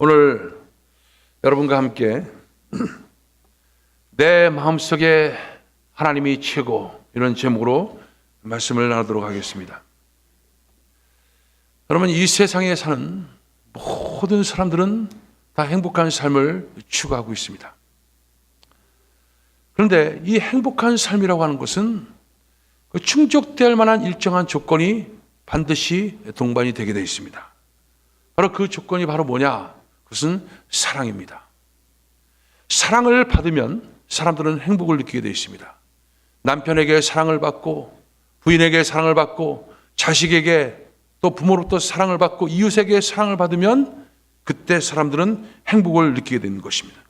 오늘 여러분과 함께 내 마음속에 하나님이 최고, 이런 제목으로 말씀을 나누도록 하겠습니다. 여러분, 이 세상에 사는 모든 사람들은 다 행복한 삶을 추구하고 있습니다. 그런데 이 행복한 삶이라고 하는 것은 충족될 만한 일정한 조건이 반드시 동반이 되게 되어 있습니다. 바로 그 조건이 바로 뭐냐? 그것은 사랑입니다. 사랑을 받으면 사람들은 행복을 느끼게 되어 있습니다. 남편에게 사랑을 받고, 부인에게 사랑을 받고, 자식에게 또 부모로부터 사랑을 받고, 이웃에게 사랑을 받으면 그때 사람들은 행복을 느끼게 되는 것입니다.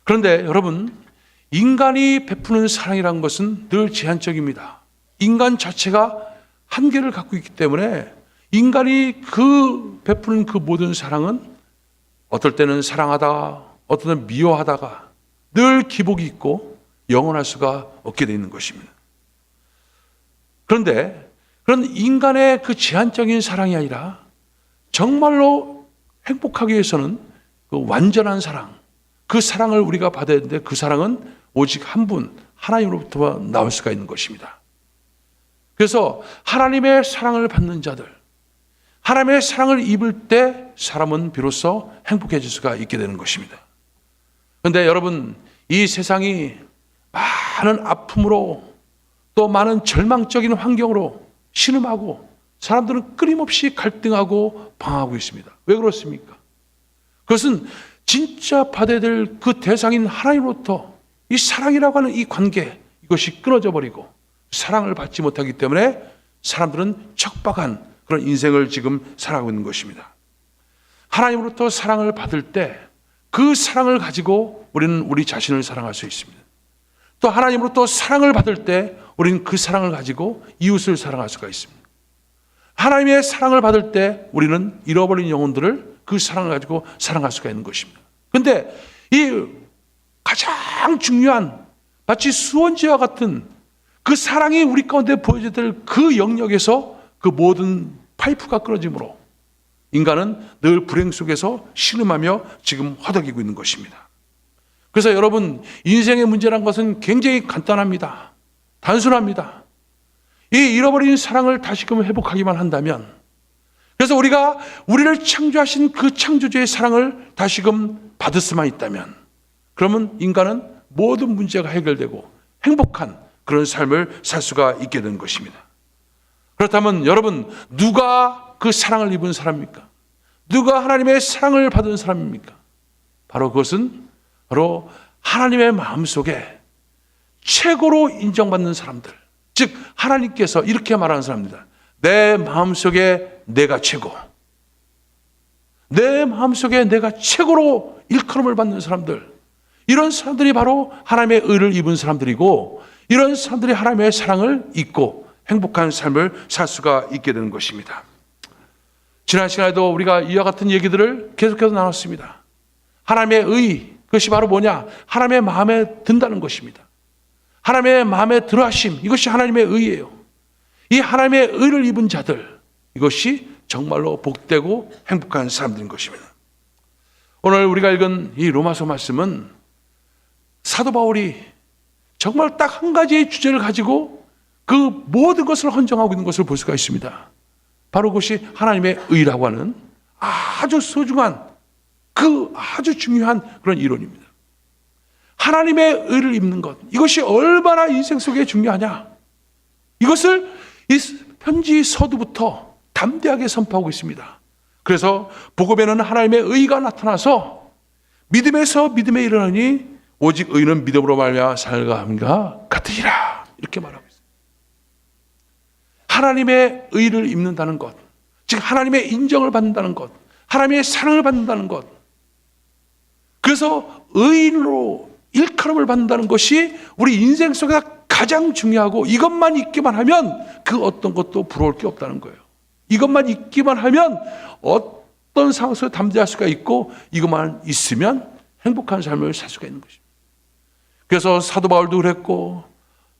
그런데 여러분, 인간이 베푸는 사랑이라는 것은 늘 제한적입니다. 인간 자체가 한계를 갖고 있기 때문에 인간이 베푸는 그 모든 사랑은 어떨 때는 사랑하다, 어떨 때는 미워하다가 늘 기복이 있고 영원할 수가 없게 되어 있는 것입니다. 그런데 그런 인간의 그 제한적인 사랑이 아니라 정말로 행복하기 위해서는 그 완전한 사랑, 그 사랑을 우리가 받아야 되는데 그 사랑은 오직 한 분, 하나님으로부터 나올 수가 있는 것입니다. 그래서 하나님의 사랑을 받는 자들, 하나님의 사랑을 입을 때 사람은 비로소 행복해질 수가 있게 되는 것입니다. 그런데 여러분, 이 세상이 많은 아픔으로 또 많은 절망적인 환경으로 신음하고 사람들은 끊임없이 갈등하고 방황하고 있습니다. 왜 그렇습니까? 그것은 진짜 받아야 될 그 대상인 하나님으로부터 이 사랑이라고 하는 이 관계, 이것이 끊어져 버리고 사랑을 받지 못하기 때문에 사람들은 척박한 그런 인생을 지금 살아가고 있는 것입니다. 하나님으로부터 사랑을 받을 때 그 사랑을 가지고 우리는 우리 자신을 사랑할 수 있습니다. 또 하나님으로부터 사랑을 받을 때 우리는 그 사랑을 가지고 이웃을 사랑할 수가 있습니다. 하나님의 사랑을 받을 때 우리는 잃어버린 영혼들을 그 사랑을 가지고 사랑할 수가 있는 것입니다. 그런데 이 가장 중요한 마치 수원지와 같은 그 사랑이 우리 가운데 보여져야 될 그 영역에서 그 모든 파이프가 끊어짐으로 인간은 늘 불행 속에서 신음하며 지금 허덕이고 있는 것입니다. 그래서 여러분, 인생의 문제란 것은 굉장히 간단합니다. 단순합니다. 이 잃어버린 사랑을 다시금 회복하기만 한다면, 그래서 우리가 우리를 창조하신 그 창조주의 사랑을 다시금 받을 수만 있다면, 그러면 인간은 모든 문제가 해결되고 행복한 그런 삶을 살 수가 있게 되는 것입니다. 그렇다면 여러분, 누가 그 사랑을 입은 사람입니까? 누가 하나님의 사랑을 받은 사람입니까? 바로 그것은 바로 하나님의 마음속에 최고로 인정받는 사람들, 즉 하나님께서 이렇게 말하는 사람입니다. 내 마음속에 내가 최고, 내 마음속에 내가 최고로 일컬음을 받는 사람들, 이런 사람들이 바로 하나님의 의를 입은 사람들이고, 이런 사람들이 하나님의 사랑을 입고 행복한 삶을 살 수가 있게 되는 것입니다. 지난 시간에도 우리가 이와 같은 얘기들을 계속해서 나눴습니다. 하나님의 의, 그것이 바로 뭐냐? 하나님의 마음에 든다는 것입니다. 하나님의 마음에 들어하심, 이것이 하나님의 의예요. 이 하나님의 의를 입은 자들, 이것이 정말로 복되고 행복한 사람들인 것입니다. 오늘 우리가 읽은 이 로마서 말씀은 사도 바울이 정말 딱 한 가지의 주제를 가지고 그 모든 것을 헌정하고 있는 것을 볼 수가 있습니다. 바로 그것이 하나님의 의라고 하는 아주 소중한, 그 아주 중요한 그런 이론입니다. 하나님의 의를 입는 것, 이것이 얼마나 인생 속에 중요하냐, 이것을 이 편지 서두부터 담대하게 선포하고 있습니다. 그래서 복음에는 하나님의 의가 나타나서 믿음에서 믿음에 이르노니 오직 의는 믿음으로 말미암아 살감과 같으리라, 이렇게 말하고 있습니다. 하나님의 의를 입는다는 것, 즉 하나님의 인정을 받는다는 것, 하나님의 사랑을 받는다는 것, 그래서 의인으로 일컬음을 받는다는 것이 우리 인생 속에 가장 중요하고, 이것만 있기만 하면 그 어떤 것도 부러울 게 없다는 거예요. 이것만 있기만 하면 어떤 상황 속에 담대할 수가 있고, 이것만 있으면 행복한 삶을 살 수가 있는 것입니다. 그래서 사도 바울도 그랬고,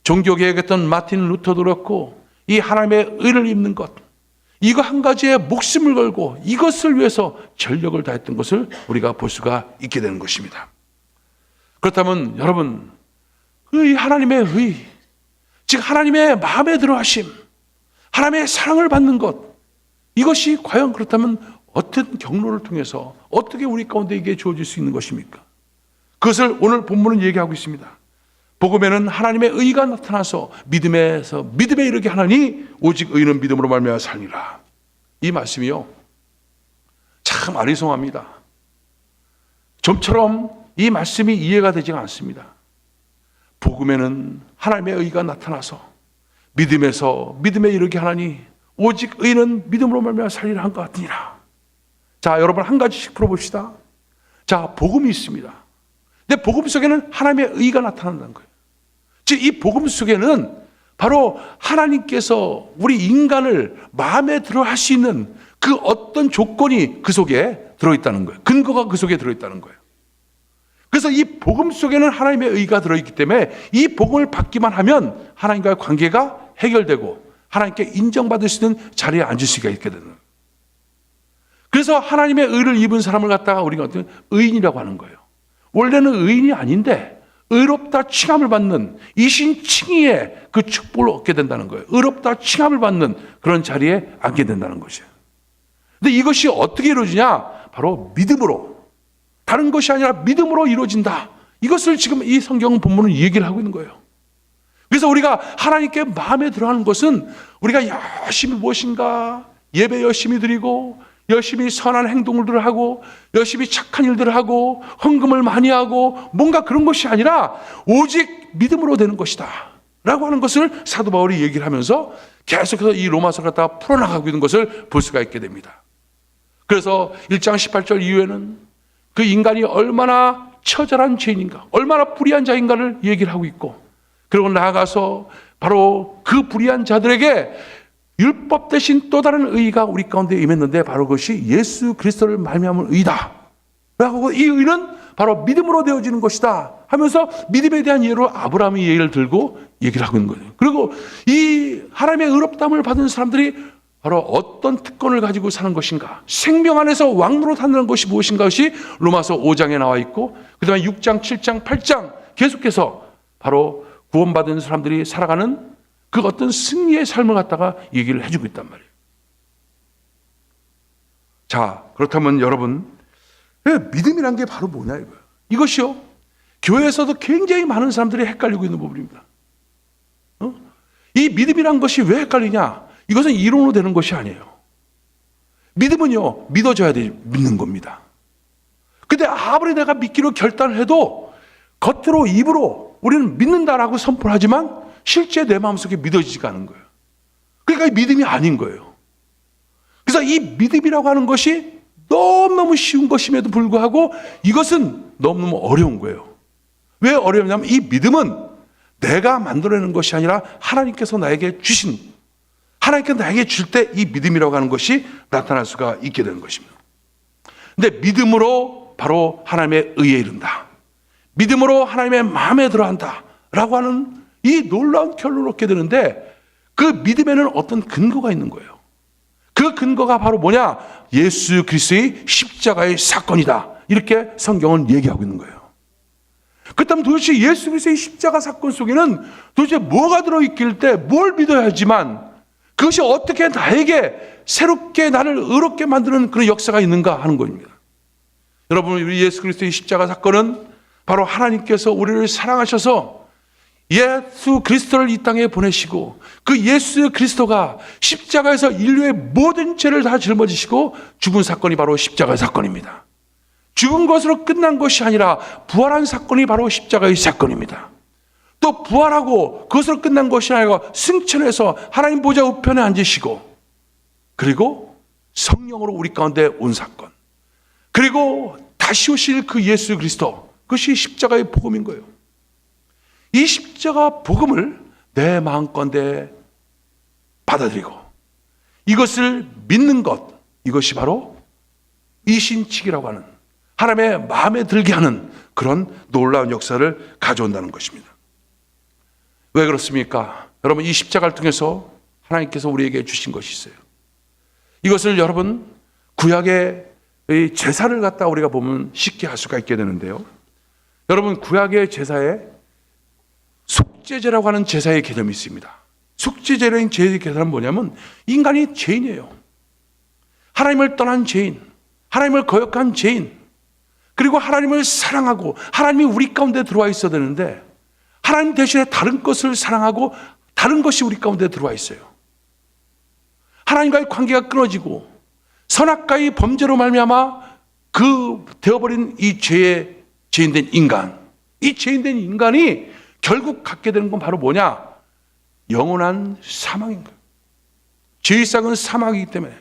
종교개혁했던 마틴 루터도 그렇고, 이 하나님의 의를 입는 것, 이거 한 가지에 목숨을 걸고 이것을 위해서 전력을 다했던 것을 우리가 볼 수가 있게 되는 것입니다. 그렇다면 여러분, 의 하나님의 의, 즉 하나님의 마음에 들어 하심, 하나님의 사랑을 받는 것, 이것이 과연 그렇다면 어떤 경로를 통해서 어떻게 우리 가운데 이게 주어질 수 있는 것입니까? 그것을 오늘 본문은 얘기하고 있습니다. 복음에는 하나님의 의가 나타나서 믿음에 이르게 하나니 오직 의는 믿음으로 말미암아 살리라. 이 말씀이요, 참 아리송합니다. 좀처럼 이 말씀이 이해가 되지가 않습니다. 복음에는 하나님의 의가 나타나서 믿음에 이르게 하나니 오직 의는 믿음으로 말미암아 살리라 한 것 같으니라. 자, 여러분 한 가지씩 풀어봅시다. 자, 복음이 있습니다. 근데 복음 속에는 하나님의 의가 나타난다는 거예요. 즉 이 복음 속에는 바로 하나님께서 우리 인간을 마음에 들어 할 수 있는 그 어떤 조건이 그 속에 들어있다는 거예요. 근거가 그 속에 들어있다는 거예요. 그래서 이 복음 속에는 하나님의 의가 들어있기 때문에 이 복음을 받기만 하면 하나님과의 관계가 해결되고 하나님께 인정받을 수 있는 자리에 앉을 수가 있게 되는 거예요. 그래서 하나님의 의를 입은 사람을 갖다가 우리가 어떤 의인이라고 하는 거예요. 원래는 의인이 아닌데 의롭다 칭함을 받는 이신 칭의의 그 축복을 얻게 된다는 거예요. 의롭다 칭함을 받는 그런 자리에 앉게 된다는 것이에요. 근데 이것이 어떻게 이루어지냐? 바로 믿음으로, 다른 것이 아니라 믿음으로 이루어진다. 이것을 지금 이 성경 본문은 얘기를 하고 있는 거예요. 그래서 우리가 하나님께 마음에 들어하는 것은 우리가 열심히 무엇인가 예배 열심히 드리고 열심히 선한 행동들을 하고 열심히 착한 일들을 하고 헌금을 많이 하고 뭔가 그런 것이 아니라 오직 믿음으로 되는 것이다 라고 하는 것을 사도 바울이 얘기를 하면서 계속해서 이 로마서를 갖다가 풀어나가고 있는 것을 볼 수가 있게 됩니다. 그래서 1장 18절 이후에는 그 인간이 얼마나 처절한 죄인인가, 얼마나 불의한 자인가를 얘기를 하고 있고, 그리고 나아가서 바로 그 불의한 자들에게 율법 대신 또 다른 의가 우리 가운데 임했는데 바로 그것이 예수 그리스도를 말미암은 의다 라고, 이 의는 바로 믿음으로 되어지는 것이다 하면서 믿음에 대한 예로 아브라함의 예를 들고 얘기를 하고 있는 거예요. 그리고 이 하나님의 의롭다함을 받은 사람들이 바로 어떤 특권을 가지고 사는 것인가, 생명 안에서 왕노릇 하는 것이 무엇인가, 것이 로마서 5장에 나와 있고 그 다음에 6장, 7장, 8장 계속해서 바로 구원받은 사람들이 살아가는 그 어떤 승리의 삶을 갖다가 얘기를 해주고 있단 말이에요. 자, 그렇다면 여러분, 믿음이란 게 바로 뭐냐 이거예요. 이것이요, 교회에서도 굉장히 많은 사람들이 헷갈리고 있는 부분입니다. 이 믿음이란 것이 왜 헷갈리냐? 이것은 이론으로 되는 것이 아니에요. 믿음은요, 믿어져야 믿는 겁니다. 근데 아무리 내가 믿기로 결단을 해도 겉으로 입으로 우리는 믿는다라고 선포하지만 실제 내 마음속에 믿어지지가 않은 거예요. 그러니까 믿음이 아닌 거예요. 그래서 이 믿음이라고 하는 것이 너무너무 쉬운 것임에도 불구하고 이것은 너무너무 어려운 거예요. 왜 어려우냐면 이 믿음은 내가 만들어내는 것이 아니라 하나님께서 나에게 주신, 하나님께서 나에게 줄 때 이 믿음이라고 하는 것이 나타날 수가 있게 되는 것입니다. 근데 믿음으로 바로 하나님의 의에 이른다, 믿음으로 하나님의 마음에 들어한다 라고 하는 이 놀라운 결론을 얻게 되는데, 그 믿음에는 어떤 근거가 있는 거예요. 그 근거가 바로 뭐냐? 예수 그리스도의 십자가의 사건이다, 이렇게 성경은 얘기하고 있는 거예요. 그렇다면 도대체 예수 그리스도의 십자가 사건 속에는 도대체 뭐가 들어있길 때 뭘 믿어야 하지만 그것이 어떻게 나에게 새롭게 나를 의롭게 만드는 그런 역사가 있는가 하는 겁니다. 여러분, 우리 예수 그리스도의 십자가 사건은 바로 하나님께서 우리를 사랑하셔서 예수 그리스도를 이 땅에 보내시고 그 예수 그리스도가 십자가에서 인류의 모든 죄를 다 짊어지시고 죽은 사건이 바로 십자가의 사건입니다. 죽은 것으로 끝난 것이 아니라 부활한 사건이 바로 십자가의 사건입니다. 또 부활하고 그것으로 끝난 것이 아니라 승천해서 하나님 보좌 우편에 앉으시고 그리고 성령으로 우리 가운데 온 사건, 그리고 다시 오실 그 예수 그리스도, 그것이 십자가의 복음인 거예요. 이 십자가 복음을 내 마음가운데 받아들이고 이것을 믿는 것, 이것이 바로 이신칙이라고 하는 하나님의 마음에 들게 하는 그런 놀라운 역사를 가져온다는 것입니다. 왜 그렇습니까? 여러분, 이 십자가를 통해서 하나님께서 우리에게 주신 것이 있어요. 이것을 여러분 구약의 이 제사를 갖다 우리가 보면 쉽게 할 수가 있게 되는데요. 여러분 구약의 제사에 속죄제라고 하는 제사의 개념이 있습니다. 속죄제라는 제사의 개념은 뭐냐면 인간이 죄인이에요. 하나님을 떠난 죄인, 하나님을 거역한 죄인, 그리고 하나님을 사랑하고 하나님이 우리 가운데 들어와 있어야 되는데 하나님 대신에 다른 것을 사랑하고 다른 것이 우리 가운데 들어와 있어요. 하나님과의 관계가 끊어지고 선악과의 범죄로 말미암아 그 되어버린 이 죄의 죄인된 인간, 이 죄인된 인간이 결국 갖게 되는 건 바로 뭐냐? 영원한 사망인 거예요. 죄의 싹은 사망이기 때문에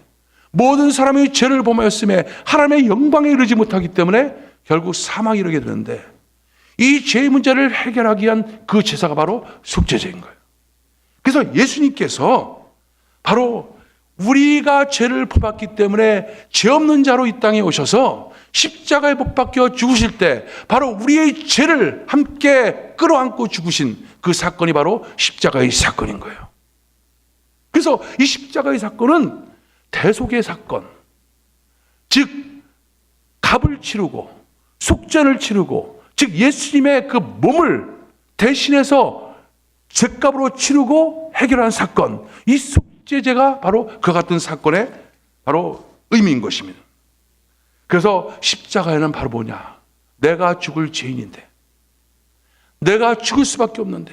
모든 사람이 죄를 범하였음에 하나님의 영광에 이르지 못하기 때문에 결국 사망에 이르게 되는데 이 죄의 문제를 해결하기 위한 그 제사가 바로 속죄제인 거예요. 그래서 예수님께서 바로 우리가 죄를 범했기 때문에 죄 없는 자로 이 땅에 오셔서 십자가에 못 박혀 죽으실 때 바로 우리의 죄를 함께 끌어안고 죽으신 그 사건이 바로 십자가의 사건인 거예요. 그래서 이 십자가의 사건은 대속의 사건, 즉 값을 치르고 속죄를 치르고, 즉 예수님의 그 몸을 대신해서 죄값으로 치르고 해결한 사건, 이 속죄제가 바로 그 같은 사건의 바로 의미인 것입니다. 그래서 십자가에는 바로 뭐냐? 내가 죽을 죄인인데, 내가 죽을 수밖에 없는데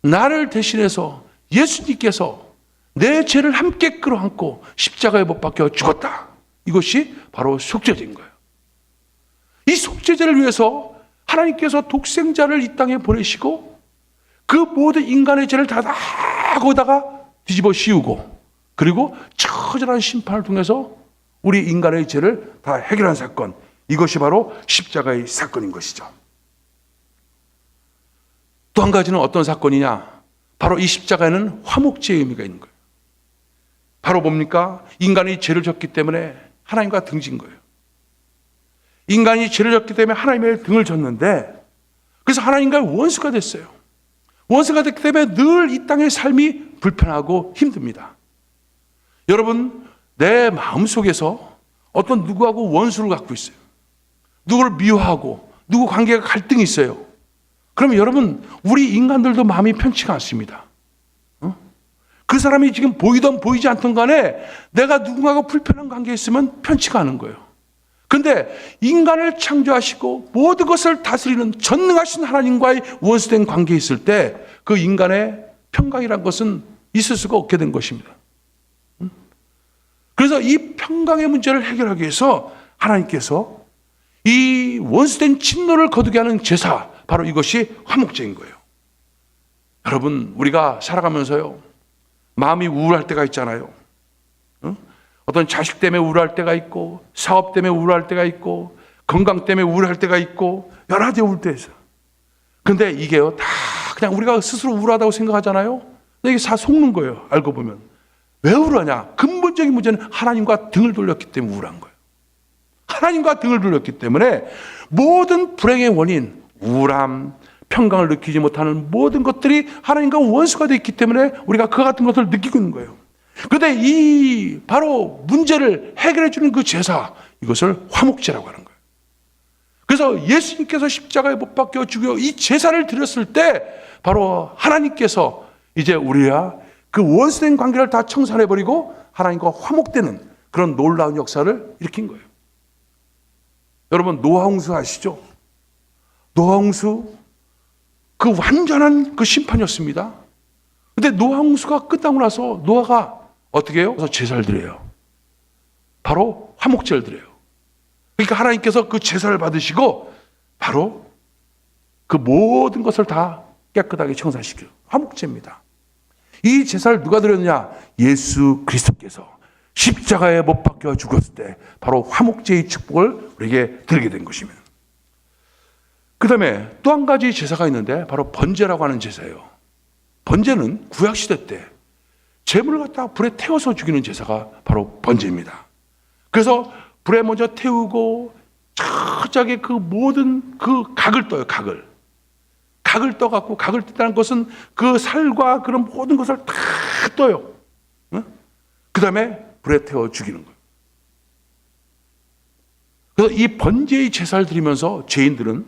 나를 대신해서 예수님께서 내 죄를 함께 끌어안고 십자가에 못 박혀 죽었다. 이것이 바로 속죄제인 거예요. 이 속죄제를 위해서 하나님께서 독생자를 이 땅에 보내시고 그 모든 인간의 죄를 다 거기다가 뒤집어 씌우고, 그리고 처절한 심판을 통해서 우리 인간의 죄를 다 해결한 사건, 이것이 바로 십자가의 사건인 것이죠. 또 한 가지는 어떤 사건이냐? 바로 이 십자가에는 화목제의 의미가 있는 거예요. 바로 뭡니까? 인간이 죄를 졌기 때문에 하나님과 등진 거예요. 인간이 죄를 졌기 때문에 하나님의 등을 졌는데, 그래서 하나님과의 원수가 됐어요. 원수가 됐기 때문에 늘 이 땅의 삶이 불편하고 힘듭니다. 여러분, 내 마음속에서 어떤 누구하고 원수를 갖고 있어요. 누구를 미워하고 누구 관계가 갈등이 있어요. 그러면 여러분, 우리 인간들도 마음이 편치가 않습니다. 그 사람이 지금 보이든 보이지 않든 간에 내가 누군가하고 불편한 관계에 있으면 편치가 않은 거예요. 그런데 인간을 창조하시고 모든 것을 다스리는 전능하신 하나님과의 원수된 관계에 있을 때 그 인간의 평강이란 것은 있을 수가 없게 된 것입니다. 그래서 이 평강의 문제를 해결하기 위해서 하나님께서 이 원수된 진노를 거두게 하는 제사, 바로 이것이 화목제인 거예요. 여러분, 우리가 살아가면서요, 마음이 우울할 때가 있잖아요. 어떤 자식 때문에 우울할 때가 있고, 사업 때문에 우울할 때가 있고, 건강 때문에 우울할 때가 있고, 여러 가지 우울 때 있어요. 근데 이게요, 다 그냥 우리가 스스로 우울하다고 생각하잖아요. 근데 이게 다 속는 거예요, 알고 보면. 왜 우울하냐? 근본적인 문제는 하나님과 등을 돌렸기 때문에 우울한 거예요. 하나님과 등을 돌렸기 때문에 모든 불행의 원인, 우울함, 평강을 느끼지 못하는 모든 것들이 하나님과 원수가 되어 있기 때문에 우리가 그 같은 것을 느끼고 있는 거예요. 그런데 이 바로 문제를 해결해 주는 그 제사, 이것을 화목제라고 하는 거예요. 그래서 예수님께서 십자가에 못 박혀 죽여 이 제사를 드렸을 때 바로 하나님께서 이제 우리와 그 원수된 관계를 다 청산해버리고 하나님과 화목되는 그런 놀라운 역사를 일으킨 거예요. 여러분, 노아홍수 아시죠? 노아홍수, 그 완전한 그 심판이었습니다. 근데 노아홍수가 끝나고 나서 노아가 어떻게 해요? 그래서 제사를 드려요. 바로 화목제를 드려요. 그러니까 하나님께서 그 제사를 받으시고 바로 그 모든 것을 다 깨끗하게 청산시켜요. 화목제입니다. 이 제사를 누가 드렸느냐? 예수 그리스도께서 십자가에 못 박혀 죽었을 때 바로 화목제의 축복을 우리에게 드리게 된 것입니다. 그 다음에 또 한 가지 제사가 있는데 바로 번제라고 하는 제사예요. 번제는 구약시대 때 제물을 갖다가 불에 태워서 죽이는 제사가 바로 번제입니다. 그래서 불에 먼저 태우고 철저하게 그 모든 그 각을 떠요. 각을 떠갖고, 각을 뜬다는 것은 그 살과 그런 모든 것을 다 떠요. 그 다음에 불에 태워 죽이는 거예요. 그래서 이 번제의 제사를 드리면서 죄인들은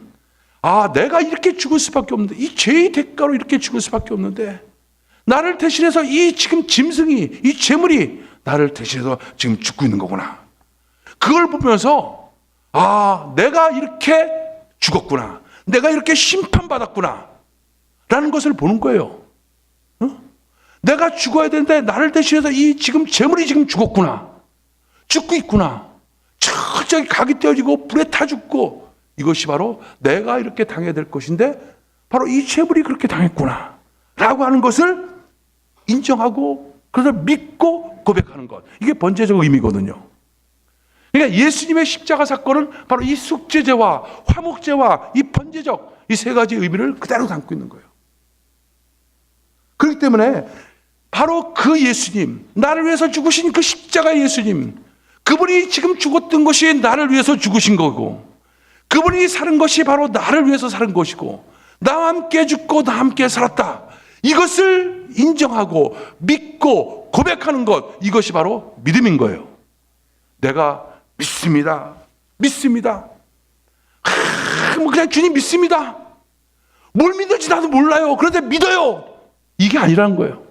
내가 이렇게 죽을 수밖에 없는데, 이 죄의 대가로 이렇게 죽을 수밖에 없는데, 나를 대신해서 이 지금 짐승이, 이 재물이 나를 대신해서 지금 죽고 있는 거구나. 그걸 보면서 내가 이렇게 죽었구나, 내가 이렇게 심판받았구나 라는 것을 보는 거예요. 내가 죽어야 되는데 나를 대신해서 이 지금 재물이 지금 죽었구나, 죽고 있구나, 철저히 각이 떼어지고 불에 타 죽고, 이것이 바로 내가 이렇게 당해야 될 것인데 바로 이 재물이 그렇게 당했구나 라고 하는 것을 인정하고, 그래서 믿고 고백하는 것, 이게 번제적 의미거든요. 그러니까 예수님의 십자가 사건은 바로 이 속죄제와 화목제와 이 번제적 이 세 가지 의미를 그대로 담고 있는 거예요. 그렇기 때문에 바로 그 예수님, 나를 위해서 죽으신 그 십자가 예수님, 그분이 지금 죽었던 것이 나를 위해서 죽으신 거고, 그분이 사는 것이 바로 나를 위해서 사는 것이고, 나와 함께 죽고 나와 함께 살았다, 이것을 인정하고 믿고 고백하는 것, 이것이 바로 믿음인 거예요. 내가 믿습니다. 그냥 주님 믿습니다. 뭘 믿는지 나도 몰라요. 그런데 믿어요. 이게 아니라는 거예요.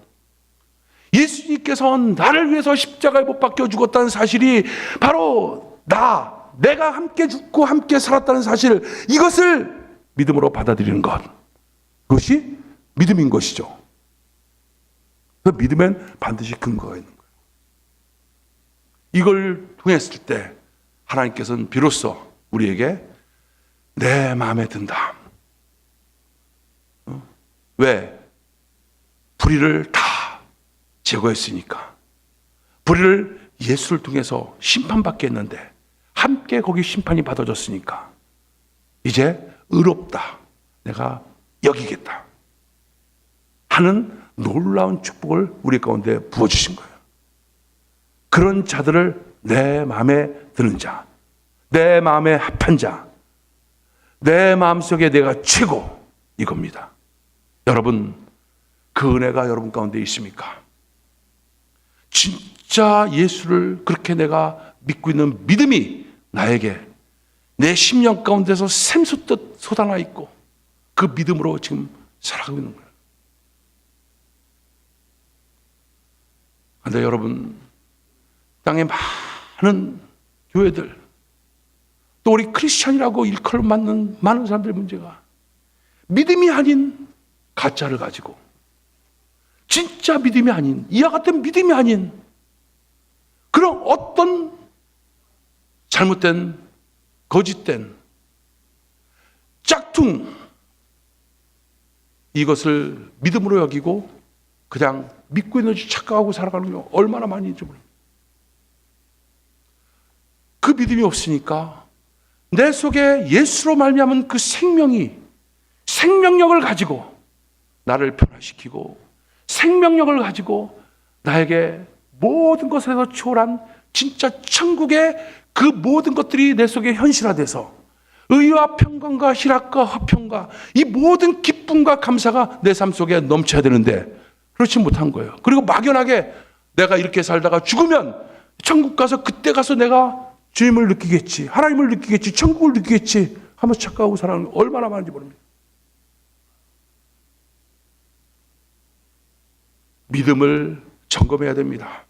예수님께서 나를 위해서 십자가에 못 박혀 죽었다는 사실이 바로 내가 함께 죽고 함께 살았다는 사실, 이것을 믿음으로 받아들이는 것, 그것이 믿음인 것이죠. 그 믿음엔 반드시 근거가 있는 거예요. 이걸 통했을 때 하나님께서는 비로소 우리에게 내 마음에 든다. 왜? 불의를 다 제거했으니까. 불의를 예수를 통해서 심판받게 했는데 함께 거기 심판이 받아졌으니까 이제 의롭다, 내가 여기겠다 하는 놀라운 축복을 우리 가운데 부어주신 거예요. 그런 자들을 내 마음에 드는 자, 내 마음에 합한 자, 내 마음속에 내가 최고, 이겁니다. 여러분, 그 은혜가 여러분 가운데 있습니까? 진짜 예수를 그렇게 내가 믿고 있는 믿음이 나에게 내 심령 가운데서 샘솟듯 솟아나 있고, 그 믿음으로 지금 살아가고 있는 거예요. 그런데 여러분, 땅에 많은 교회들, 또 우리 크리스찬이라고 일컬어 맞는 많은 사람들의 문제가 믿음이 아닌 가짜를 가지고, 진짜 믿음이 아닌, 이와 같은 믿음이 아닌 그런 어떤 잘못된, 거짓된 짝퉁, 이것을 믿음으로 여기고 그냥 믿고 있는지 착각하고 살아가는 경우 얼마나 많이 있는지 모릅니다. 그 믿음이 없으니까 내 속에 예수로 말미암은 그 생명력을 가지고 나를 변화시키고, 생명력을 가지고 나에게 모든 것에서 초월한 진짜 천국의 그 모든 것들이 내 속에 현실화돼서 의와 평강과 희락과 화평과 이 모든 기쁨과 감사가 내 삶 속에 넘쳐야 되는데 그렇지 못한 거예요. 그리고 막연하게 내가 이렇게 살다가 죽으면 천국 가서 그때 가서 내가 주님을 느끼겠지, 하나님을 느끼겠지, 천국을 느끼겠지 하면서 착각하고 살아가는 게 얼마나 많은지 모릅니다. 믿음을 점검해야 됩니다.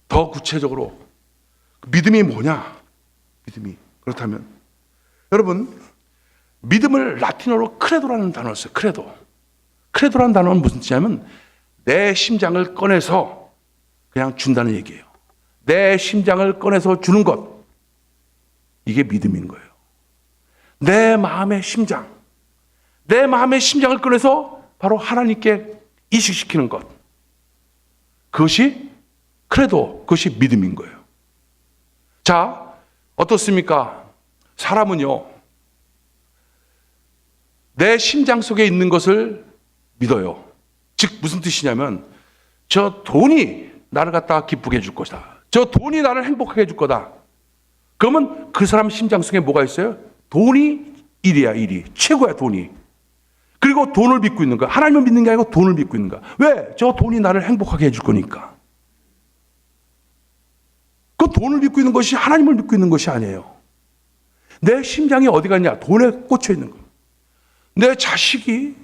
더 구체적으로 믿음이 뭐냐? 믿음이 그렇다면 여러분, 믿음을 라틴어로 크레도라는 단어를 써요. 크레도라는 단어는 무슨 뜻이냐면 내 심장을 꺼내서 그냥 준다는 얘기예요. 내 심장을 꺼내서 주는 것, 이게 믿음인 거예요. 내 마음의 심장을 꺼내서 바로 하나님께 이식시키는 것, 그것이 크레도, 그것이 믿음인 거예요. 자, 어떻습니까? 사람은요, 내 심장 속에 있는 것을 믿어요. 즉 무슨 뜻이냐면, 저 돈이 나를 갖다가 기쁘게 해줄 것이다, 저 돈이 나를 행복하게 해줄 거다. 그러면 그 사람 심장 속에 뭐가 있어요? 돈이 1위야. 최고야, 돈이. 그리고 돈을 믿고 있는 거야. 하나님을 믿는 게 아니고 돈을 믿고 있는 거야. 왜? 저 돈이 나를 행복하게 해줄 거니까. 그건 돈을 믿고 있는 것이 하나님을 믿고 있는 것이 아니에요. 내 심장이 어디 갔냐? 돈에 꽂혀 있는 거예요. 내 자식이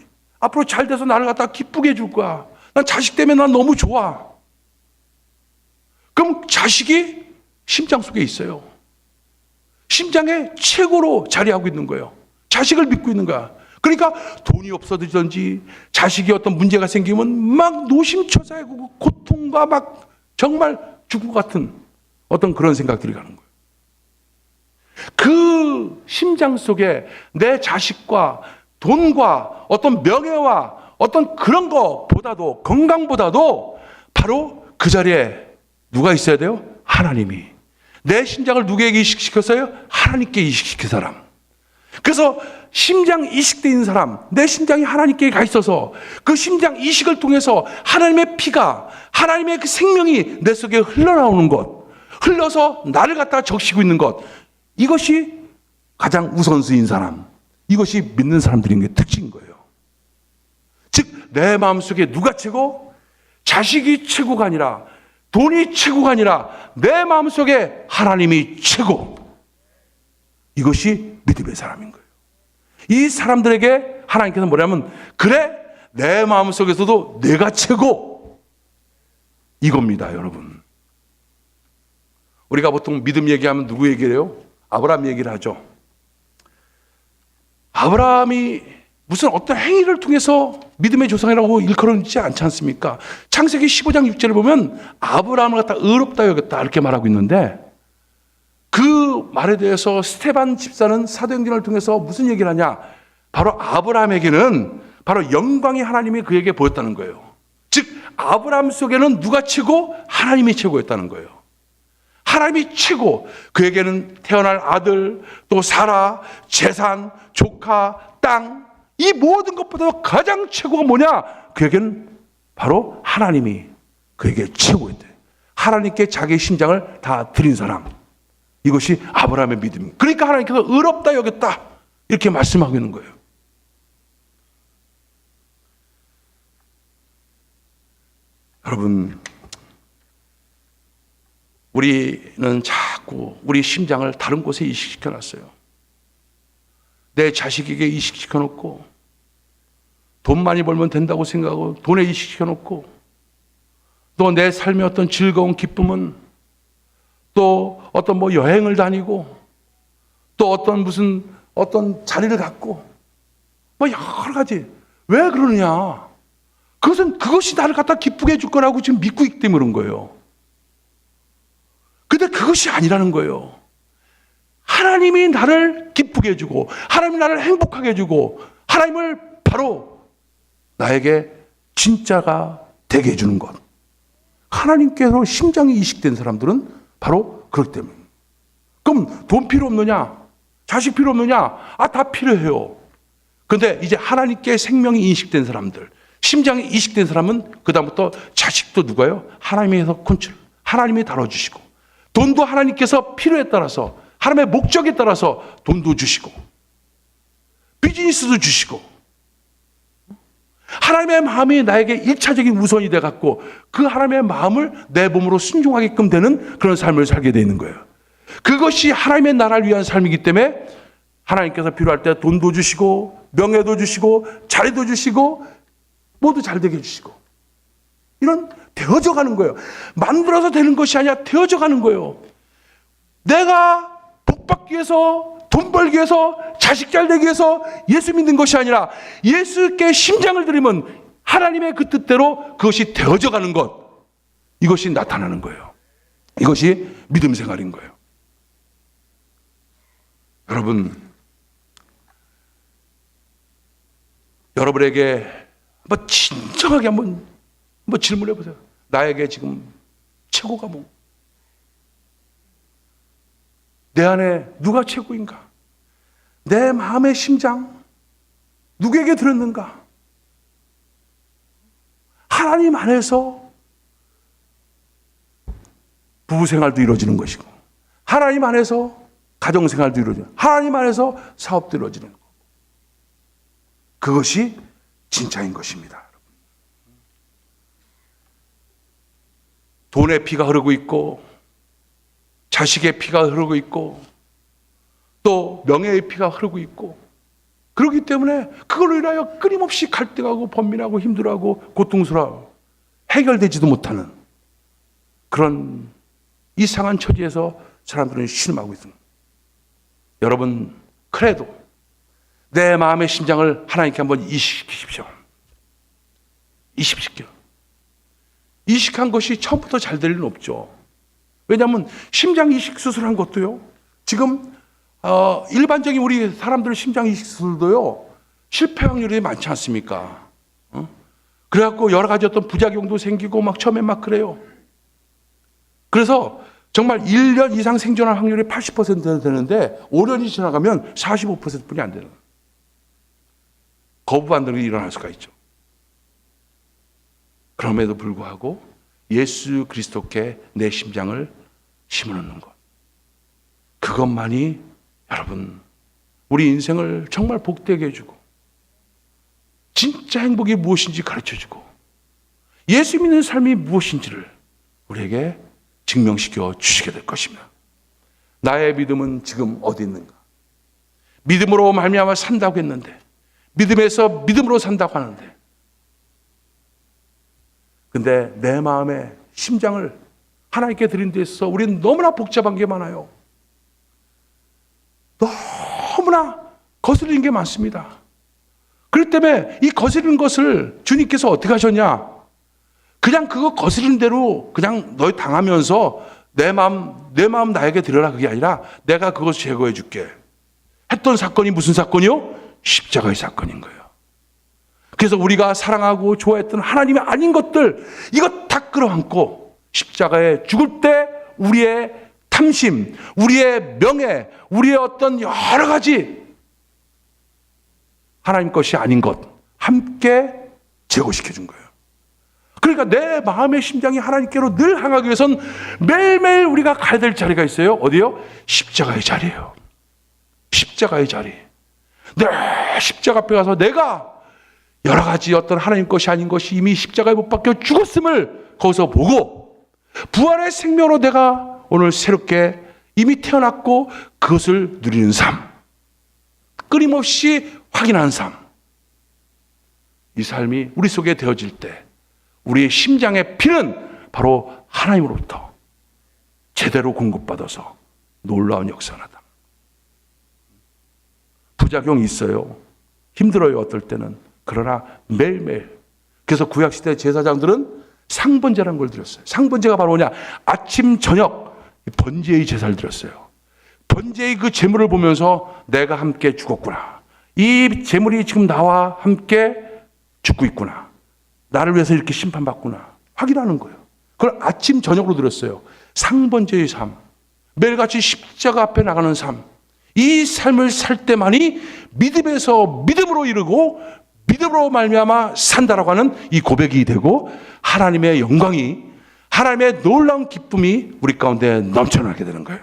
앞으로 잘 돼서 나를 갖다 기쁘게 해줄 거야. 난 자식 때문에 난 너무 좋아. 그럼 자식이 심장 속에 있어요. 심장에 최고로 자리하고 있는 거예요. 자식을 믿고 있는 거야. 그러니까 돈이 없어지든지 자식이 어떤 문제가 생기면 막 노심초사하고 고통과 막 정말 죽을 것 같은 어떤 그런 생각들이 가는 거예요. 그 심장 속에 내 자식과 돈과 어떤 명예와 어떤 그런 것보다도, 건강보다도 바로 그 자리에 누가 있어야 돼요? 하나님이. 내 심장을 누구에게 이식시켰어요? 하나님께 이식시킨 사람. 그래서 심장 이식되어 있는 사람, 내 심장이 하나님께 가 있어서 그 심장 이식을 통해서 하나님의 피가, 하나님의 그 생명이 내 속에 흘러나오는 것, 흘러서 나를 갖다 적시고 있는 것, 이것이 가장 우선순위인 사람, 이것이 믿는 사람들인 게 특징인 거예요. 즉, 내 마음속에 누가 최고? 자식이 최고가 아니라, 돈이 최고가 아니라 내 마음속에 하나님이 최고. 이것이 믿음의 사람인 거예요. 이 사람들에게 하나님께서 뭐냐면, 그래, 내 마음속에서도 내가 최고. 이겁니다, 여러분. 우리가 보통 믿음 얘기하면 누구 얘기를 해요? 아브라함 얘기를 하죠. 아브라함이 무슨 어떤 행위를 통해서 믿음의 조상이라고 일컬어지지 않지 않습니까? 창세기 15장 6절을 보면 아브라함을 갖다 의롭다 여겼다 이렇게 말하고 있는데, 그 말에 대해서 스테반 집사는 사도행전을 통해서 무슨 얘기를 하냐? 바로 아브라함에게는 바로 영광이 하나님이 그에게 보였다는 거예요. 즉 아브라함 속에는 누가 최고? 하나님이 최고였다는 거예요. 하나님이 최고. 그에게는 태어날 아들, 또 사라, 재산, 조카, 땅, 이 모든 것보다 가장 최고가 뭐냐? 그에게는 바로 하나님이 그에게 최고였대. 하나님께 자기의 심장을 다 드린 사람. 이것이 아브라함의 믿음. 그러니까 하나님께서 의롭다 여겼다 이렇게 말씀하고 있는 거예요. 여러분, 우리는 자꾸 우리 심장을 다른 곳에 이식시켜 놨어요. 내 자식에게 이식시켜 놓고, 돈 많이 벌면 된다고 생각하고 돈에 이식시켜 놓고, 또 내 삶의 어떤 즐거운 기쁨은 또 어떤 뭐 여행을 다니고, 또 어떤 무슨 어떤 자리를 갖고, 뭐 여러 가지. 왜 그러느냐? 그것이 나를 갖다 기쁘게 해줄 거라고 지금 믿고 있기 때문에 그런 거예요. 근데 그것이 아니라는 거예요. 하나님이 나를 기쁘게 해주고, 하나님이 나를 행복하게 해주고, 하나님을 바로 나에게 진짜가 되게 해주는 것. 하나님께서 심장이 이식된 사람들은 바로 그렇기 때문에. 그럼 돈 필요 없느냐? 자식 필요 없느냐? 다 필요해요. 근데 이제 하나님께 생명이 인식된 사람들, 심장이 이식된 사람은 그다음부터 자식도 누가요? 하나님께서 컨트롤, 하나님이 다뤄주시고, 돈도 하나님께서 필요에 따라서, 하나님의 목적에 따라서 돈도 주시고, 비즈니스도 주시고, 하나님의 마음이 나에게 일차적인 우선이 돼갖고 그 하나님의 마음을 내 몸으로 순종하게끔 되는 그런 삶을 살게 되는 거예요. 그것이 하나님의 나라를 위한 삶이기 때문에 하나님께서 필요할 때 돈도 주시고, 명예도 주시고, 자리도 주시고, 모두 잘 되게 해주시고, 이런 되어져 가는 거예요. 만들어서 되는 것이 아니라 되어져 가는 거예요. 내가 복 받기 위해서, 돈 벌기 위해서, 자식 잘 되기 위해서 예수 믿는 것이 아니라 예수께 심장을 드리면 하나님의 그 뜻대로 그것이 되어져 가는 것, 이것이 나타나는 거예요. 이것이 믿음 생활인 거예요. 여러분에게 한번 진정하게 한번 질문해 보세요. 나에게 지금 최고가 뭐? 내 안에 누가 최고인가? 내 마음의 심장 누구에게 들었는가? 하나님 안에서 부부생활도 이루어지는 것이고, 하나님 안에서 가정생활도 이루어지고, 하나님 안에서 사업도 이루어지는 것. 그것이 진짜인 것입니다. 돈의 피가 흐르고 있고, 자식의 피가 흐르고 있고 또 명예의 피가 흐르고 있고, 그렇기 때문에 그걸로 인하여 끊임없이 갈등하고 번민하고 힘들어하고 고통스러워 해결되지도 못하는 그런 이상한 처지에서 사람들은 신음하고 있습니다. 여러분, 그래도 내 마음의 심장을 하나님께 한번 이식시키십시오. 이식시켜. 이식한 것이 처음부터 잘 될 리는 없죠. 왜냐하면 심장 이식 수술한 것도요, 지금 일반적인 우리 사람들 심장 이식 수술도요 실패 확률이 많지 않습니까? 그래갖고 여러 가지 어떤 부작용도 생기고 막 처음에 막 그래요. 그래서 정말 1년 이상 생존할 확률이 80% 되는데 5년이 지나가면 45%뿐이 안 되는 거예요. 거부 반응이 일어날 수가 있죠. 그럼에도 불구하고 예수 그리스도께 내 심장을 심어놓는 것, 그것만이 여러분 우리 인생을 정말 복되게 해주고 진짜 행복이 무엇인지 가르쳐주고 예수 믿는 삶이 무엇인지를 우리에게 증명시켜 주시게 될 것입니다. 나의 믿음은 지금 어디 있는가? 믿음으로 말미암아 산다고 했는데, 믿음에서 믿음으로 산다고 하는데, 근데 내 마음의 심장을 하나님께 드린 데 있어서 우리는 너무나 복잡한 게 많아요. 너무나 거스르는 게 많습니다. 그렇기 때문에 이 거스르는 것을 주님께서 어떻게 하셨냐? 그냥 그거 거스르는 대로 그냥 너희 당하면서 내 마음 나에게 드려라, 그게 아니라 내가 그것을 제거해 줄게 했던 사건이 무슨 사건이요? 십자가의 사건인 거예요. 그래서 우리가 사랑하고 좋아했던 하나님이 아닌 것들, 이것 다 끌어안고 십자가에 죽을 때 우리의 탐심, 우리의 명예, 우리의 어떤 여러 가지 하나님 것이 아닌 것 함께 제거시켜 준 거예요. 그러니까 내 마음의 심장이 하나님께로 늘 향하기 위해서는 매일매일 우리가 가야 될 자리가 있어요. 어디요? 십자가의 자리예요. 십자가의 자리. 내 십자가 앞에 가서 내가 여러 가지 어떤 하나님 것이 아닌 것이 이미 십자가에 못 박혀 죽었음을 거기서 보고, 부활의 생명으로 내가 오늘 새롭게 이미 태어났고 그것을 누리는 삶, 끊임없이 확인하는 삶, 이 삶이 우리 속에 되어질 때 우리의 심장의 피는 바로 하나님으로부터 제대로 공급받아서 놀라운 역사가 나다. 부작용이 있어요. 힘들어요, 어떨 때는. 그러나 매일매일. 그래서 구약시대 제사장들은 상번제라는 걸 드렸어요. 상번제가 바로 뭐냐? 아침 저녁 번제의 제사를 드렸어요. 번제의 그 제물을 보면서 내가 함께 죽었구나, 이 제물이 지금 나와 함께 죽고 있구나, 나를 위해서 이렇게 심판받구나 확인하는 거예요. 그걸 아침 저녁으로 드렸어요. 상번제의 삶, 매일같이 십자가 앞에 나가는 삶, 이 삶을 살 때만이 믿음에서 믿음으로 이르고 믿음으로 말미암아 산다라고 하는 이 고백이 되고, 하나님의 영광이, 하나님의 놀라운 기쁨이 우리 가운데 넘쳐나게 되는 거예요.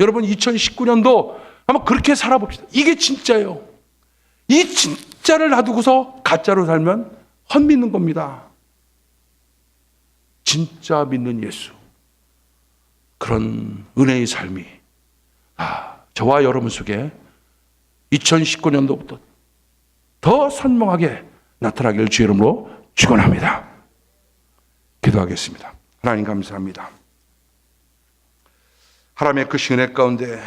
여러분, 2019년도 한번 그렇게 살아봅시다. 이게 진짜예요. 이 진짜를 놔두고서 가짜로 살면 헛믿는 겁니다. 진짜 믿는 예수, 그런 은혜의 삶이 저와 여러분 속에 2019년도부터 더 선명하게 나타나기를 주의 이름으로 축원합니다. 기도하겠습니다. 하나님 감사합니다. 하나님의 그 은혜 가운데